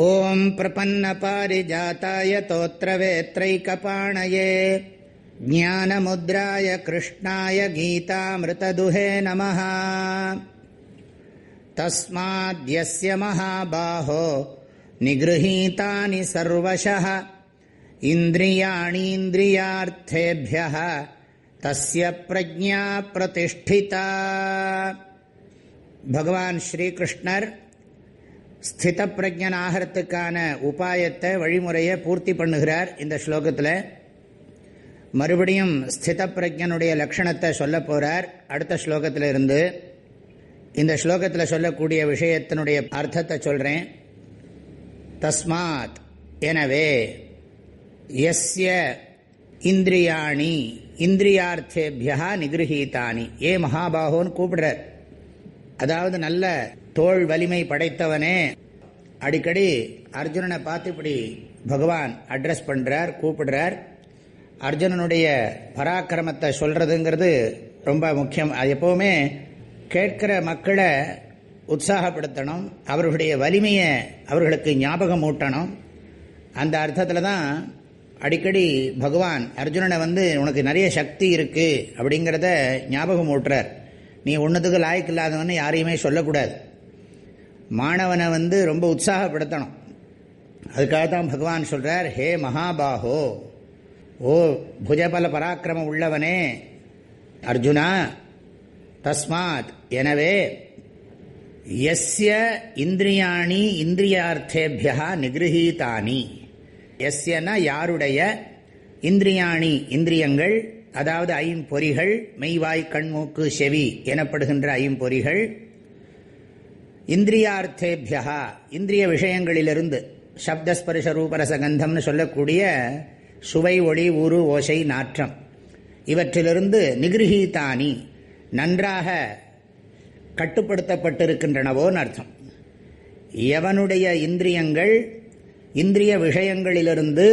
ஓம் பிரபன்னபாரிஜாதாய தோத்ரவேத்ரைகபாணயே ஞானமுத்ராய கிருஷ்ணாய கீதாமிருததுஹே நமः. தஸ்மாத்யஸ்ய மகாபாஹோ நிக்ருஹீதானி சர்வஷः இந்திரியாணீந்திரியார்த்தேभ्यः தஸ்ய பிரஜ்ஞா பிரதிஷ்டிதா. பகவான் ஸ்ரீகிருஷ்ணர் ஸ்தித பிரஜ்ஞன் ஆகிறதுக்கான உபாயத்தை வழிமுறையை பூர்த்தி பண்ணுகிறார். இந்த ஸ்லோகத்தில் மறுபடியும் ஸ்தித பிரஜ்ஞனுடைய லட்சணத்தை சொல்ல போகிறார். அடுத்த ஸ்லோகத்தில் இருந்து இந்த ஸ்லோகத்தில் சொல்லக்கூடிய விஷயத்தினுடைய அர்த்தத்தை சொல்கிறேன். தஸ்மாத் எனவே, யஸ்ய இந்திரியாணி இந்திரியார்த்தேபியா நிகிருஹீதானி, ஏ மகாபாகோன்னு கூப்பிடுறார். அதாவது நல்ல தோள் வலிமை படைத்தவனே. அடிக்கடி அர்ஜுனனை பார்த்து இப்படி பகவான் அட்ரஸ் பண்ணுறார், கூப்பிடுறார். அர்ஜுனனுடைய பராக்கிரமத்தை சொல்கிறதுங்கிறது ரொம்ப முக்கியம். அது எப்போவுமே கேட்கிற மக்களை உற்சாகப்படுத்தணும், அவர்களுடைய வலிமையை அவர்களுக்கு ஞாபகம் ஊட்டணும். அந்த அர்த்தத்தில் தான் அடிக்கடி பகவான் அர்ஜுனனை உனக்கு நிறைய சக்தி இருக்குது அப்படிங்கிறத ஞாபகம் ஊட்டுறார். நீ ஒன்றுத்துக்கு லாய்க்கு இல்லாதவன்னு யாரையுமே சொல்லக்கூடாது. மாணவனை ரொம்ப உற்சாகப்படுத்தணும். அதுக்காக தான் பகவான் சொல்கிறார், ஹே மகாபாஹோ, ஓ புஜபல பராக்கிரமம் உள்ளவனே அர்ஜுனா, தஸ்மாத் எனவே, யஸ்ய இந்திரியாணி இந்திரியார்த்தேபியா நிகிருஹீதானி, யஸ்யனா யாருடைய, இந்திரியாணி இந்திரியங்கள், அதாவது ஐம்பொறிகள், மெய்வாய் கண்மூக்கு செவி எனப்படுகின்ற ஐம்பொறிகள், இந்திரியார்த்தேபியா இந்திரிய விஷயங்களிலிருந்து, சப்தஸ்பர்ஷ ரூபரசகந்தம்னு சொல்லக்கூடிய சுவை ஒளி ஊறு ஓசை நாற்றம், இவற்றிலிருந்து நிகிருஹீதானி நன்றாக கட்டுப்படுத்தப்பட்டிருக்கின்றனவோன்னு அர்த்தம். எவனுடைய இந்திரியங்கள் இந்திரிய விஷயங்களிலிருந்து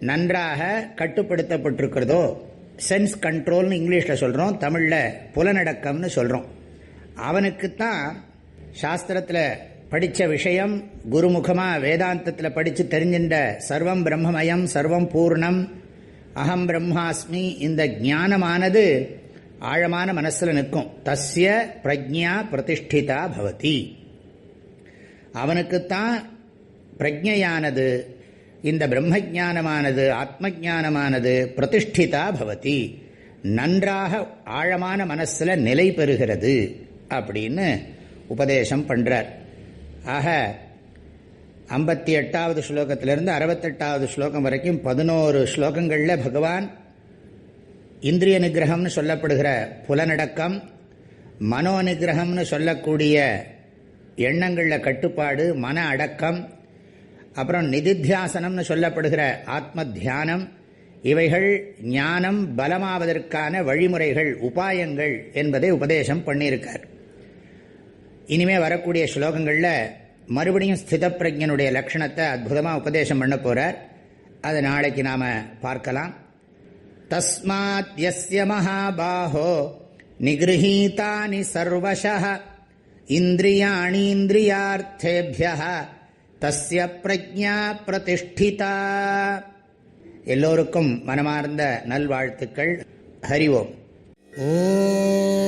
நன்றாக கட்டுப்படுத்தப்பட்டிருக்கிறதோ, சென்ஸ் கண்ட்ரோல்னு இங்கிலீஷில் சொல்கிறோம், தமிழில் புலனடக்கம்னு சொல்கிறோம், அவனுக்குத்தான் சாஸ்திரத்தில் படித்த விஷயம், குருமுகமாக வேதாந்தத்தில் படித்து தெரிஞ்சின்ற சர்வம் பிரம்மமயம் சர்வம் பூர்ணம் அகம் பிரம்மாஸ்மி, இந்த ஞானமானது ஆழமான மனசில் நிற்கும். தஸ்ய பிரஜ்ஞா பிரதிஷ்டிதா பவதி, அவனுக்குத்தான் பிரஜையானது, இந்த பிரம்மஜானமானது ஆத்ம ஜானமானது பிரதிஷ்டிதா பவதி, நன்றாக ஆழமான மனசில் நிலை பெறுகிறது அப்படின்னு உபதேசம் பண்ணுறார். ஆக 58வது ஸ்லோகத்திலிருந்து 68வது ஸ்லோகம் வரைக்கும் 11 ஸ்லோகங்களில் பகவான் இந்திரிய நிகிரகம்னு சொல்லப்படுகிற புலனடக்கம், மனோ நிகிரகம்னு சொல்லக்கூடிய எண்ணங்களில் கட்டுப்பாடு மன அடக்கம், அப்புறம் நிதித்தியாசனம்னு சொல்லப்படுகிற ஆத்ம தியானம், இவைகள் ஞானம் பலமாவதற்கான வழிமுறைகள் உபாயங்கள் என்பதை உபதேசம் பண்ணியிருக்கார். இனிமே வரக்கூடிய ஸ்லோகங்களில் மறுபடியும் ஸ்தித பிரஜ்ஞனுடைய லட்சணத்தை அற்புதமாக உபதேசம் பண்ண போகிறார். அதை நாளைக்கு நாம் பார்க்கலாம். தஸ்மாத் யஸ்ய மகாபாஹோ நிகிருஹீதானி சர்வஷः இந்திரியாணீந்திரியார்த்தேபியः தஸ்ய பிரஜ்ஞா பிரதிஷ்டிதா. எல்லோருக்கும் மனமார்ந்த நல்வாழ்த்துக்கள். ஹரி ஓம். ஓம்